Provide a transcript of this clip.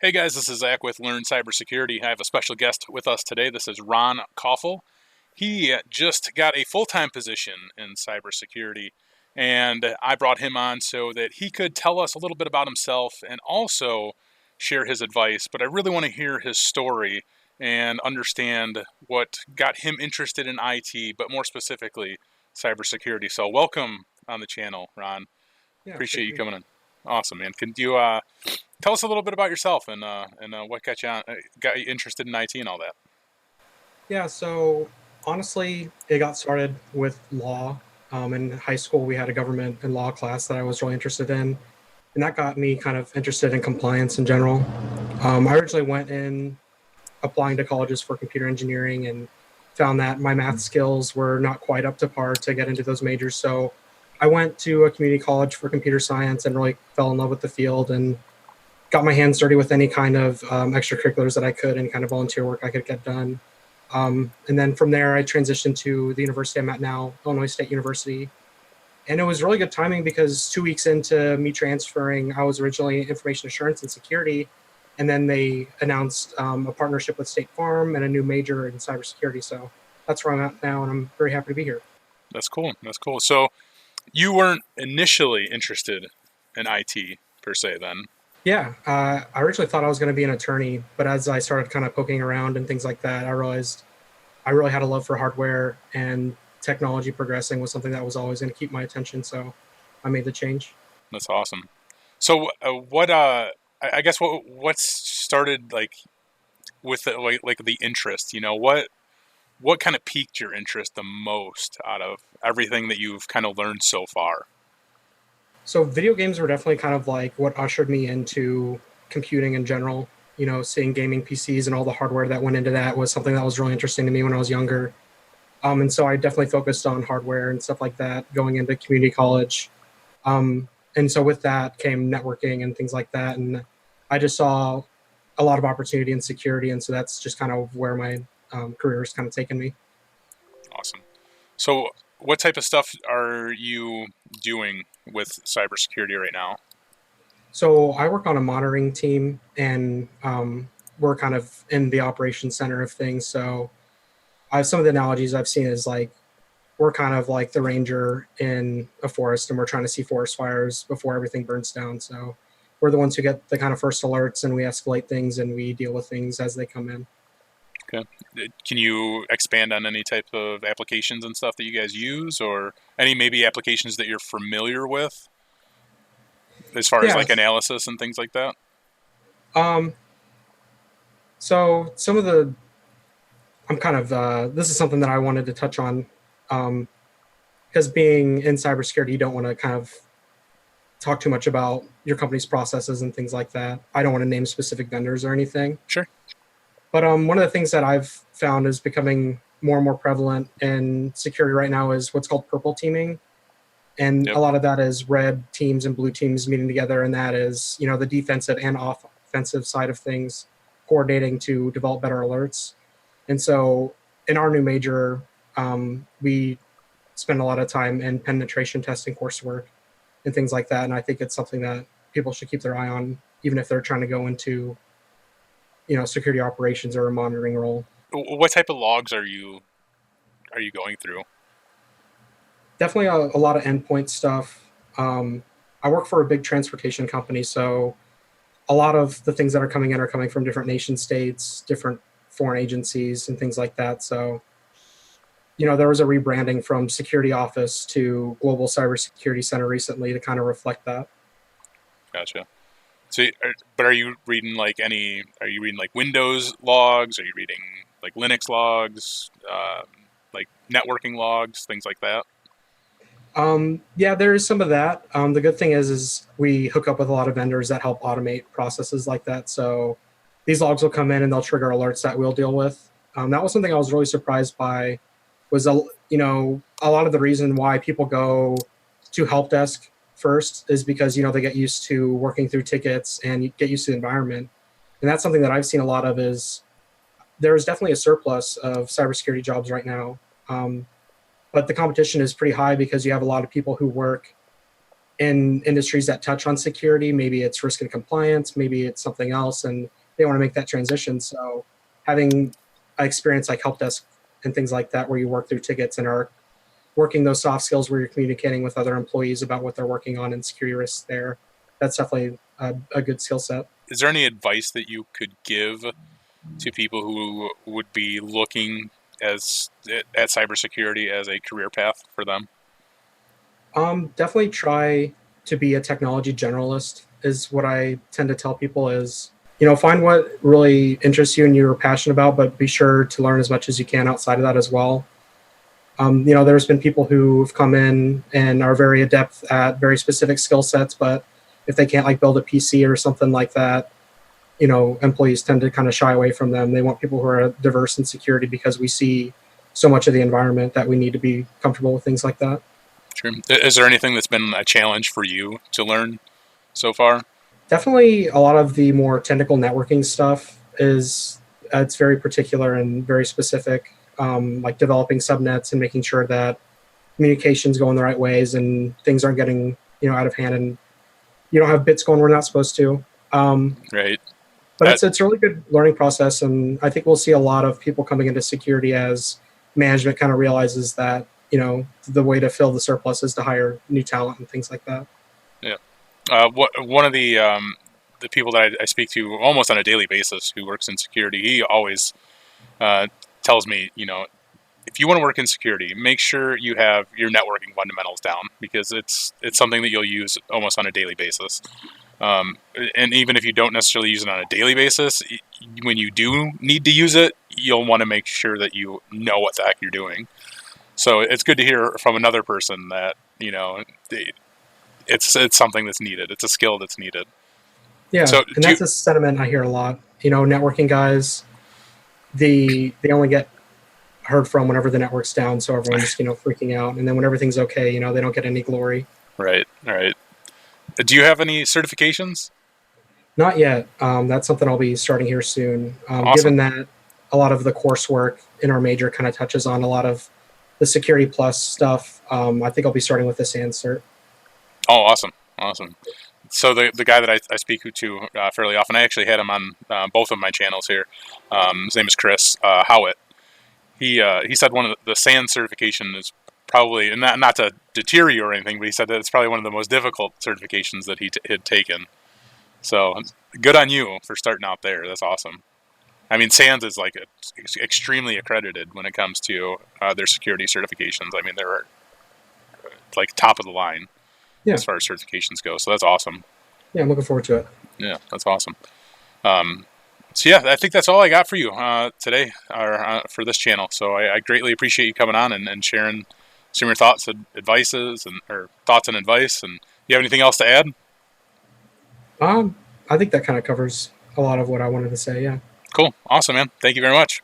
Hey guys, this is Zach with Learn Cybersecurity. I have a special guest with us today. This is Ron Coffel. He just got a full-time position in cybersecurity, and I brought him on so that he could tell us a little bit about himself and also share his advice. But I really want to hear his story and understand what got him interested in IT, but more specifically, cybersecurity. So welcome on the channel, Ron. Yeah, it's great Appreciate to you be here. coming in. Awesome, man. Can you tell us a little bit about yourself and what got got you interested in IT and all that? Yeah, so honestly, it got started with law. In high school, we had a government and law class that I was really interested in, and that got me kind of interested in compliance in general. I originally went in applying to colleges for computer engineering and found that my math skills were not quite up to par to get into those majors. So I went to a community college for computer science and really fell in love with the field and got my hands dirty with any kind of extracurriculars that I could, any kind of volunteer work I could get done. And then from there, I transitioned to the university I'm at now, Illinois State University. And it was really good timing because 2 weeks into me transferring, I was originally information assurance and security. And then they announced a partnership with State Farm and a new major in cybersecurity. So that's where I'm at now, and I'm very happy to be here. That's cool. That's cool. So you weren't initially interested in IT per se, then? Yeah, I originally thought I was going to be an attorney, but as I started kind of poking around and things like that, I realized I really had a love for hardware, and technology progressing was something that was always going to keep my attention. So I made the change. That's awesome. So what? I guess what's started like with like the interest? You know what kind of piqued your interest the most out of everything that you've kind of learned so far? So video games were definitely kind of like what ushered me into computing in general. Seeing gaming PCs and all the hardware that went into that was something that was really interesting to me when I was younger. And so I definitely focused on hardware and stuff like that going into community college. And so with that came networking and things like that. And I just saw a lot of opportunity in security. And so that's just kind of where my career has kind of taken me. Awesome. So what type of stuff are you doing with cybersecurity right now? So I work on a monitoring team, and we're kind of in the operations center of things. So some of the analogies I've seen is like we're kind of like the ranger in a forest, and we're trying to see forest fires before everything burns down. So we're the ones who get the kind of first alerts, and we escalate things and we deal with things as they come in. Okay. Can you expand on any type of applications and stuff that you guys use, or any maybe applications that you're familiar with as far as Yeah. like analysis and things like that? Um, so some of the I'm kind of this is something that I wanted to touch on because being in cybersecurity, you don't want to kind of talk too much about your company's processes and things like that. I don't want to name specific vendors or anything. Sure. But one of the things that I've found is becoming more and more prevalent in security right now is what's called purple teaming. And Yep. a lot of that is red teams and blue teams meeting together. And that is, the defensive and offensive side of things coordinating to develop better alerts. And so in our new major, we spend a lot of time in penetration testing coursework and things like that. And I think it's something that people should keep their eye on, even if they're trying to go into, security operations or a monitoring role. What type of logs are you going through? Definitely a lot of endpoint stuff. I work for a big transportation company, so a lot of the things that are coming in are coming from different nation states, different foreign agencies, and things like that. So, there was a rebranding from security office to global cybersecurity center recently to kind of reflect that. Gotcha. So, but are you reading like any? Are you reading like Windows logs? Are you reading like Linux logs? Like networking logs, things like that. Yeah, there is some of that. The good thing is we hook up with a lot of vendors that help automate processes like that. So these logs will come in and they'll trigger alerts that we'll deal with. That was something I was really surprised by. Was a lot of the reason why people go to help desk first is because they get used to working through tickets and you get used to the environment. And that's something that I've seen a lot of is there is definitely a surplus of cybersecurity jobs right now. But the competition is pretty high because you have a lot of people who work in industries that touch on security. Maybe it's risk and compliance, maybe it's something else, and they want to make that transition. So having experience like help desk and things like that, where you work through tickets and are working those soft skills where you're communicating with other employees about what they're working on and security risks there, that's definitely a good skill set. Is there any advice that you could give to people who would be looking as at cybersecurity as a career path for them? Definitely try to be a technology generalist is what I tend to tell people is, find what really interests you and you're passionate about, but be sure to learn as much as you can outside of that as well. There's been people who've come in and are very adept at very specific skill sets, but if they can't like build a PC or something like that, employees tend to kind of shy away from them. They want people who are diverse in security because we see so much of the environment that we need to be comfortable with things like that. Sure. Is there anything that's been a challenge for you to learn so far? Definitely a lot of the more technical networking stuff is it's very particular and very specific, like developing subnets and making sure that communications go in the right ways and things aren't getting out of hand and you don't have bits going where they're not supposed to. Right. But it's a really good learning process, and I think we'll see a lot of people coming into security as management kind of realizes that the way to fill the surplus is to hire new talent and things like that. Yeah. One of the people that I speak to almost on a daily basis who works in security, he always tells me, if you want to work in security, make sure you have your networking fundamentals down because it's something that you'll use almost on a daily basis. And even if you don't necessarily use it on a daily basis, when you do need to use it, you'll want to make sure that you know what the heck you're doing. So it's good to hear from another person that it's something that's needed. It's a skill that's needed. Yeah, So and that's a sentiment I hear a lot. Networking guys, they only get heard from whenever the network's down, so everyone's freaking out, and then when everything's okay, they don't get any glory. right, right. Do you have any certifications? Not yet. That's something I'll be starting here soon. Awesome. Given that a lot of the coursework in our major kind of touches on a lot of the Security Plus stuff, I think I'll be starting with the SANS cert. Oh, awesome, awesome. So the guy that I speak to fairly often, I actually had him on both of my channels here. His name is Chris Howitt. He said one of the SANS certification is probably, and not to deter you or anything, but he said that it's probably one of the most difficult certifications that he had taken. So good on you for starting out there. That's awesome. I mean, SANS is like extremely accredited when it comes to their security certifications. I mean, they're like top of the line Yeah, as far as certifications go. So that's awesome. yeah, I'm looking forward to it. Yeah, that's awesome. So yeah, I think that's all I got for you today, or for this channel. So I greatly appreciate you coming on and sharing some of your thoughts and advices, or thoughts and advice. And you have anything else to add? I think that kind of covers a lot of what I wanted to say. Yeah. Cool, awesome, man. Thank you very much.